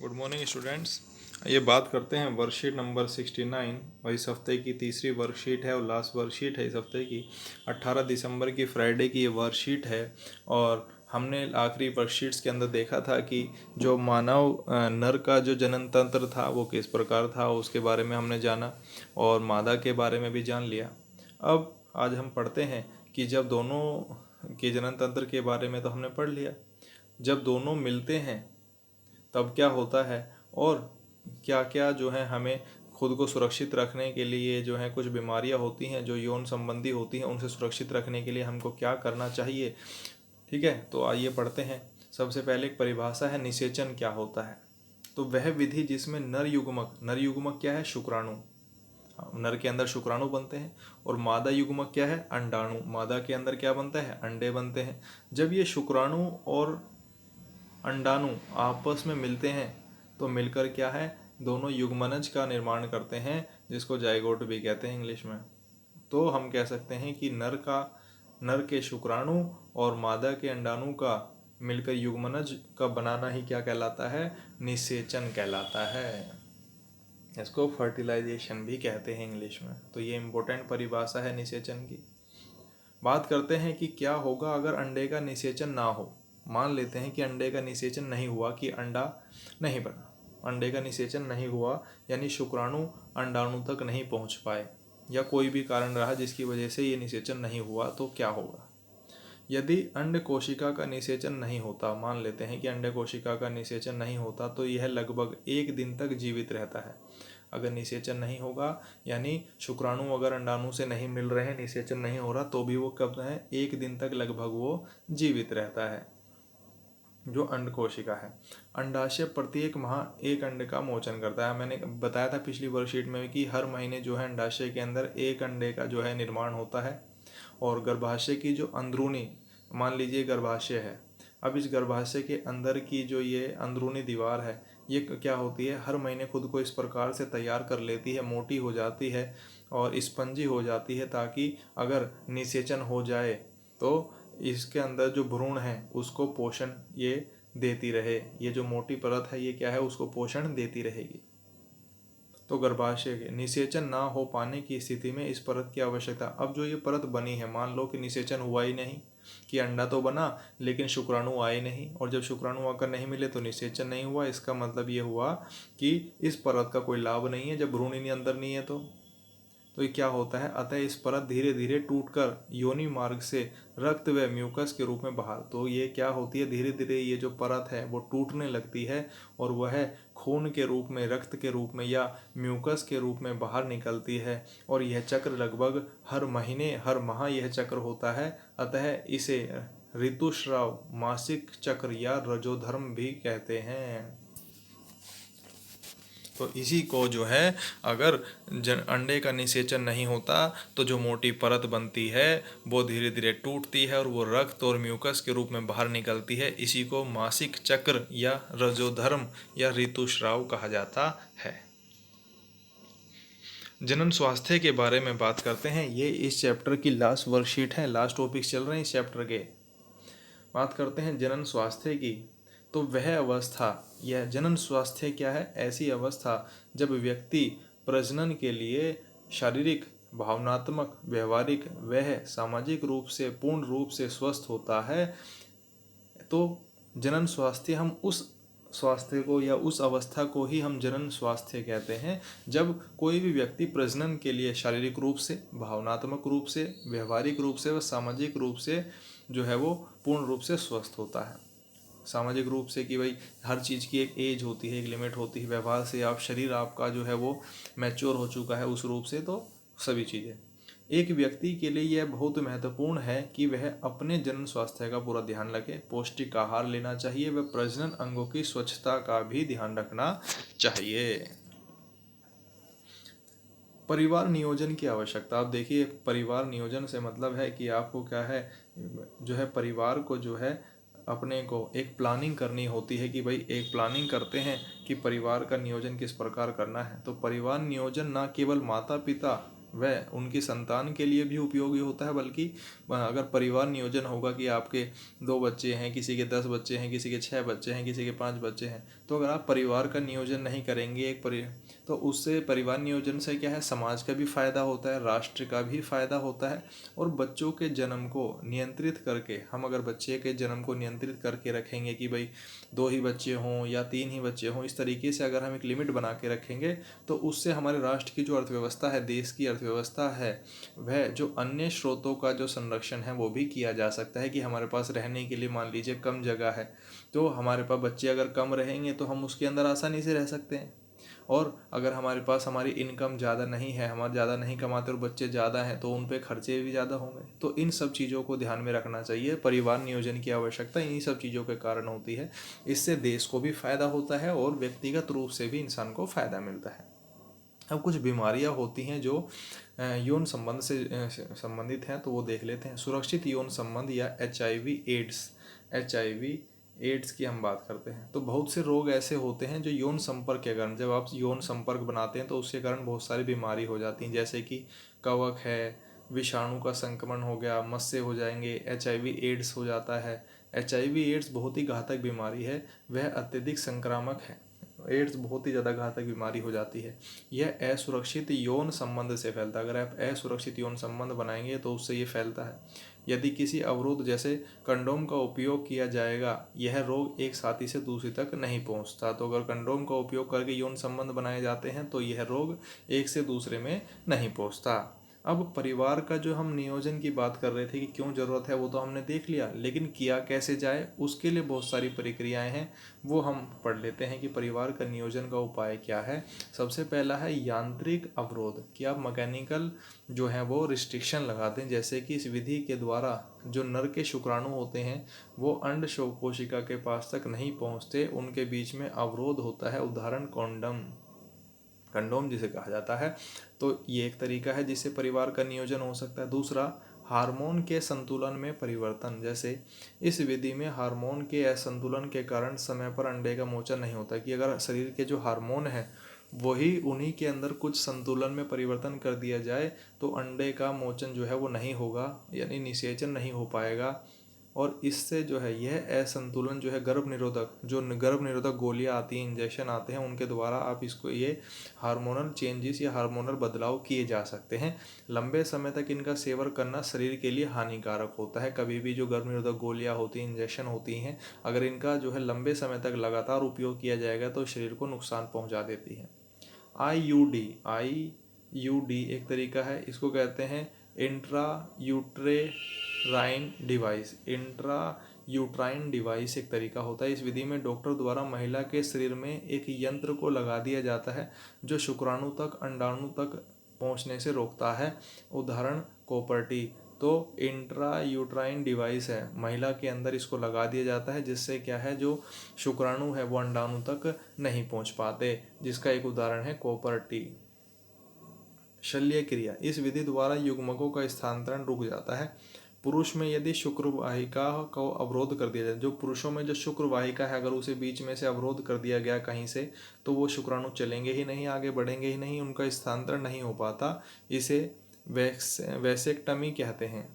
Good morning students. ये बात करते हैं वर्कशीट नंबर 69 और इस हफ्ते की तीसरी वर्कशीट है और लास्ट वर्कशीट है इस हफ्ते की। 18 दिसंबर की फ्राइडे की ये वर्कशीट है और हमने आखिरी वर्कशीट्स के अंदर देखा था कि जो मानव नर का जो जनन तंत्र था वो किस प्रकार था उसके बारे में हमने जाना और मादा के बारे में भी जान लिया। अब आज हम पढ़ते हैं कि जब दोनों के जनन तंत्र के बारे में तो हमने पढ़ लिया। जब दोनों मिलते हैं तब क्या होता है और क्या क्या जो है हमें खुद को सुरक्षित रखने के लिए जो है कुछ बीमारियां होती हैं जो यौन संबंधी होती हैं उनसे सुरक्षित रखने के लिए हमको क्या करना चाहिए। ठीक है, तो आइए पढ़ते हैं। सबसे पहले एक परिभाषा है, निषेचन क्या होता है। तो वह विधि जिसमें नर युग्मक क्या है, शुक्राणु। नर के अंदर शुक्राणु बनते हैं और मादा युग्मक क्या है, अंडाणु। मादा के अंदर क्या बनता है, अंडे बनते हैं। जब ये शुक्राणु और अंडाणु आपस में मिलते हैं तो मिलकर क्या है, दोनों युग्मनज का निर्माण करते हैं जिसको जाइगोट भी कहते हैं इंग्लिश में। तो हम कह सकते हैं कि नर के शुक्राणु और मादा के अंडाणु का मिलकर युग्मनज का बनाना ही क्या कहलाता है, निषेचन कहलाता है। इसको फर्टिलाइजेशन भी कहते हैं इंग्लिश में। तो ये इम्पोर्टेंट परिभाषा है निषेचन की। बात करते हैं कि क्या होगा अगर अंडे का निषेचन ना हो। मान लेते हैं कि अंडे का निषेचन नहीं हुआ, कि अंडा नहीं बना, अंडे का निषेचन नहीं हुआ यानी शुक्राणु अंडाणु तक नहीं पहुंच पाए या कोई भी कारण रहा जिसकी वजह से ये निषेचन नहीं हुआ, तो क्या होगा। यदि अंड कोशिका का निषेचन नहीं होता, मान लेते हैं कि अंड कोशिका का निषेचन नहीं होता, तो यह लगभग 1 दिन तक जीवित रहता है। अगर निषेचन नहीं होगा यानी शुक्राणु अगर अंडाणु से नहीं मिल रहे हैं, निषेचन नहीं हो रहा, तो भी वो कब है, 1 दिन तक लगभग वो जीवित रहता है। जो अंड कोशिका है, अंडाशय प्रत्येक माह एक अंडे का मोचन करता है। मैंने बताया था पिछली वर्कशीट में कि हर महीने जो है अंडाशय के अंदर एक अंडे का जो है निर्माण होता है। और गर्भाशय की जो अंदरूनी, मान लीजिए गर्भाशय है, अब इस गर्भाशय के अंदर की जो ये अंदरूनी दीवार है, ये क्या होती है, हर महीने खुद को इस प्रकार से तैयार कर लेती है, मोटी हो जाती है और स्पंजी हो जाती है, ताकि अगर निषेचन हो जाए तो इसके अंदर जो भ्रूण है उसको पोषण ये देती रहे। ये जो मोटी परत है ये क्या है, उसको पोषण देती रहेगी। तो गर्भाशय के निषेचन ना हो पाने की स्थिति में इस परत की आवश्यकता। अब जो ये परत बनी है, मान लो कि निषेचन हुआ ही नहीं, कि अंडा तो बना लेकिन शुक्राणु आए नहीं, और जब शुक्राणु आकर नहीं मिले तो निषेचन नहीं हुआ। इसका मतलब ये हुआ कि इस परत का कोई लाभ नहीं है जब भ्रूण ही अंदर नहीं है। तो ये क्या होता है, अतः इस परत धीरे धीरे टूटकर योनि मार्ग से रक्त व म्यूकस के रूप में बाहर, तो ये क्या होती है, धीरे धीरे ये जो परत है वो टूटने लगती है और वह खून के रूप में, रक्त के रूप में या म्यूकस के रूप में बाहर निकलती है। और यह चक्र लगभग हर महीने, हर माह यह चक्र होता है। अतः इसे ऋतुस्राव, मासिक चक्र या रजोधर्म भी कहते हैं। तो इसी को जो है, अगर अंडे का निषेचन नहीं होता तो जो मोटी परत बनती है वो धीरे धीरे टूटती है और वो रक्त और म्यूकस के रूप में बाहर निकलती है। इसी को मासिक चक्र या रजोधर्म या ऋतुस्राव कहा जाता है। जनन स्वास्थ्य के बारे में बात करते हैं। ये इस चैप्टर की लास्ट वर्कशीट है, लास्ट टॉपिक्स चल रहे हैं इस चैप्टर के। बात करते हैं जनन स्वास्थ्य की। तो वह अवस्था, यह जनन स्वास्थ्य क्या है, ऐसी अवस्था जब व्यक्ति प्रजनन के लिए शारीरिक, भावनात्मक, व्यवहारिक वह सामाजिक रूप से पूर्ण रूप से स्वस्थ होता है। तो जनन स्वास्थ्य, हम उस स्वास्थ्य को या उस अवस्था को ही हम जनन स्वास्थ्य कहते हैं जब कोई भी व्यक्ति प्रजनन के लिए शारीरिक रूप से, भावनात्मक रूप से, व्यवहारिक रूप से व सामाजिक रूप से जो है वो पूर्ण रूप से स्वस्थ होता है। सामाजिक रूप से कि भाई हर चीज़ की एक एज होती है, एक लिमिट होती है। व्यवहार से आप, शरीर आपका जो है वो मैच्योर हो चुका है उस रूप से, तो सभी चीज़ें। एक व्यक्ति के लिए यह बहुत महत्वपूर्ण है कि वह अपने जनन स्वास्थ्य का पूरा ध्यान रखे, पौष्टिक आहार लेना चाहिए व प्रजनन अंगों की स्वच्छता का भी ध्यान रखना चाहिए। परिवार नियोजन की आवश्यकता। आप देखिए, परिवार नियोजन से मतलब है कि आपको क्या है, जो है परिवार को जो है अपने को एक प्लानिंग करनी होती है कि भाई एक प्लानिंग करते हैं कि परिवार का नियोजन किस प्रकार करना है। तो परिवार नियोजन ना केवल माता पिता व उनकी संतान के लिए भी उपयोगी होता है, बल्कि अगर परिवार नियोजन होगा कि आपके 2 बच्चे हैं, किसी के 10 बच्चे हैं, किसी के 6 बच्चे हैं, किसी के 5 बच्चे हैं, तो अगर आप परिवार का नियोजन नहीं करेंगे तो उससे परिवार नियोजन से क्या है, समाज का भी फायदा होता है, राष्ट्र का भी फायदा होता है। और बच्चों के जन्म को नियंत्रित करके, हम अगर बच्चे के जन्म को नियंत्रित करके रखेंगे कि भाई 2 ही बच्चे हों या 3 ही बच्चे हों, इस तरीके से अगर हम एक लिमिट बना के रखेंगे तो उससे हमारे राष्ट्र की जो अर्थव्यवस्था है, देश की अर्थव्यवस्था है, वह जो अन्य स्रोतों का जो संरक्षण है वो भी किया जा सकता है। कि हमारे पास रहने के लिए मान लीजिए कम जगह है, तो हमारे पास बच्चे अगर कम रहेंगे तो हम उसके अंदर आसानी से रह सकते हैं। और अगर हमारे पास हमारी इनकम ज़्यादा नहीं है, हमारे ज़्यादा नहीं कमाते और बच्चे ज़्यादा हैं, तो उन पे खर्चे भी ज़्यादा होंगे। तो इन सब चीज़ों को ध्यान में रखना चाहिए। परिवार नियोजन की आवश्यकता इन्हीं सब चीज़ों के कारण होती है। इससे देश को भी फायदा होता है और व्यक्तिगत रूप से भी इंसान को फायदा मिलता है। अब कुछ बीमारियां होती हैं जो यौन संबंध से संबंधित हैं, तो वो देख लेते हैं। सुरक्षित यौन संबंध या एच आई वी एड्स की हम बात करते हैं। तो बहुत से रोग ऐसे होते हैं जो यौन संपर्क के कारण, जब आप यौन संपर्क बनाते हैं तो उसके कारण बहुत सारी बीमारी हो जाती हैं, जैसे कि कवक है, विषाणु का संक्रमण हो गया, मस्से हो जाएंगे, एच आई वी एड्स हो जाता है। एच आई वी एड्स बहुत ही घातक बीमारी है, वह अत्यधिक संक्रामक है। एड्स बहुत ही ज़्यादा घातक बीमारी हो जाती है। यह असुरक्षित यौन संबंध से फैलता है। अगर आप असुरक्षित यौन संबंध बनाएंगे तो उससे ये फैलता है। यदि किसी अवरोध जैसे कंडोम का उपयोग किया जाएगा, यह रोग एक साथी से दूसरे तक नहीं पहुंचता। तो अगर कंडोम का उपयोग करके यौन संबंध बनाए जाते हैं तो यह रोग एक से दूसरे में नहीं पहुंचता। अब परिवार का जो हम नियोजन की बात कर रहे थे कि क्यों ज़रूरत है, वो तो हमने देख लिया, लेकिन किया कैसे जाए उसके लिए बहुत सारी प्रक्रियाएं हैं, वो हम पढ़ लेते हैं कि परिवार का नियोजन का उपाय क्या है। सबसे पहला है यांत्रिक अवरोध, कि आप मैकेनिकल जो है वो रिस्ट्रिक्शन लगा दें। जैसे कि इस विधि के द्वारा जो नर के शुक्राणु होते हैं वो अंड कोशिका के पास तक नहीं पहुंचते, उनके बीच में अवरोध होता है। उदाहरण कंडोम जिसे कहा जाता है। तो ये एक तरीका है जिससे परिवार का नियोजन हो सकता है। दूसरा, हार्मोन के संतुलन में परिवर्तन। जैसे इस विधि में हार्मोन के असंतुलन के कारण समय पर अंडे का मोचन नहीं होता। कि अगर शरीर के जो हार्मोन है वही उन्हीं के अंदर कुछ संतुलन में परिवर्तन कर दिया जाए तो अंडे का मोचन जो है वो नहीं होगा, यानी निषेचन नहीं हो पाएगा। और इससे जो है यह असंतुलन जो है गर्भ निरोधक गोलियां आती हैं, इंजेक्शन आते हैं, उनके द्वारा आप इसको ये हार्मोनल चेंजेस या हार्मोनल बदलाव किए जा सकते हैं। लंबे समय तक इनका सेवन करना शरीर के लिए हानिकारक होता है। कभी भी जो गर्भ निरोधक गोलियां होती हैं, इंजेक्शन होती हैं, अगर इनका जो है लंबे समय तक लगातार उपयोग किया जाएगा तो शरीर को नुकसान पहुंचा देती है। आई यू डी एक तरीका है, इसको कहते हैं इंट्रा यूट्राइन डिवाइस एक तरीका होता है। इस विधि में डॉक्टर द्वारा महिला के शरीर में एक यंत्र को लगा दिया जाता है जो शुक्राणु तक अंडाणु तक पहुंचने से रोकता है। उदाहरण कोपर्टी। तो इंट्रा यूट्राइन डिवाइस है, महिला के अंदर इसको लगा दिया जाता है, जिससे क्या है जो शुक्राणु है वो अंडाणु तक नहीं पहुंच पाते, जिसका एक उदाहरण है कोपर्टी। शल्य क्रिया, इस विधि द्वारा युग्मकों का स्थानांतरण रुक जाता है। पुरुष में यदि शुक्र वाहिका को अवरोध कर दिया जाए, जो पुरुषों में जो शुक्र वाहिका है अगर उसे बीच में से अवरोध कर दिया गया कहीं से, तो वो शुक्राणु चलेंगे ही नहीं, आगे बढ़ेंगे ही नहीं, उनका स्थानांतरण नहीं हो पाता। इसे वैसेक्टमी कहते हैं।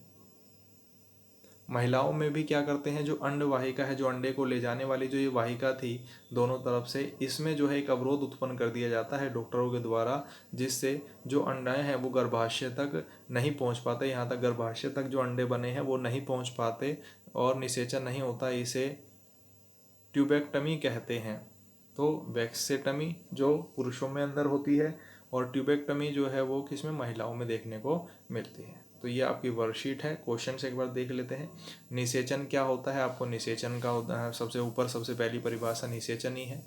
महिलाओं में भी क्या करते हैं, जो अंड वाहिका है, जो अंडे को ले जाने वाली जो ये वाहिका थी दोनों तरफ से, इसमें जो है एक अवरोध उत्पन्न कर दिया जाता है डॉक्टरों के द्वारा, जिससे जो अंडाएं हैं वो गर्भाशय तक नहीं पहुंच पाते। यहाँ तक गर्भाशय तक जो अंडे बने हैं वो नहीं पहुंच पाते और निषेचन नहीं होता। इसे ट्यूबेक्टमी कहते हैं। तो वैक्सेटमी जो पुरुषों में अंदर होती है और ट्यूबेक्टमी जो है वो किसमें, महिलाओं में देखने को मिलती है। तो ये आपकी वर्कशीट है, क्वेश्चन एक बार देख लेते हैं। निषेचन क्या होता है, आपको निषेचन का सबसे ऊपर सबसे पहली परिभाषा निषेचन ही है।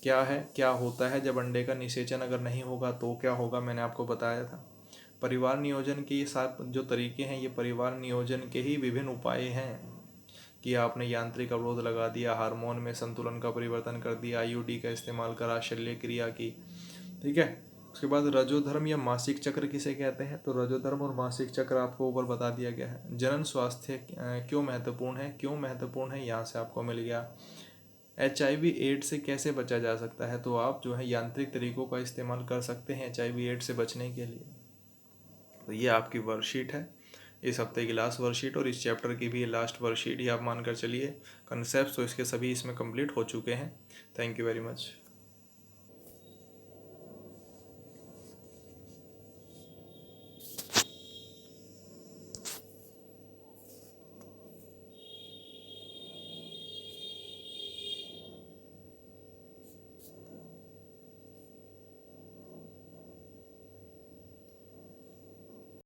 क्या होता है जब अंडे का निषेचन अगर नहीं होगा तो क्या होगा, मैंने आपको बताया था। परिवार नियोजन के ये 7 जो तरीके हैं, ये परिवार नियोजन के ही विभिन्न उपाय हैं। कि आपने यांत्रिक अवरोध लगा दिया, हार्मोन में संतुलन का परिवर्तन कर दिया, आईयूडी का इस्तेमाल करा, शल्य क्रिया की, ठीक है। उसके बाद रजोधर्म या मासिक चक्र किसे कहते हैं, तो रजोधर्म और मासिक चक्र आपको ऊपर बता दिया गया है। जनन स्वास्थ्य क्यों महत्वपूर्ण है, यहाँ से आपको मिल गया। HIV/AIDS से कैसे बचा जा सकता है, तो आप जो है यांत्रिक तरीकों का इस्तेमाल कर सकते हैं HIV/AIDS से बचने के लिए। तो ये आपकी वर्कशीट है, इस हफ्ते की लास्ट वर्कशीट, और इस चैप्टर की भी लास्ट वर्कशीट ही आप मानकर चलिए। कंसेप्ट तो इसके सभी इसमें कंप्लीट हो चुके हैं। Thank you very much.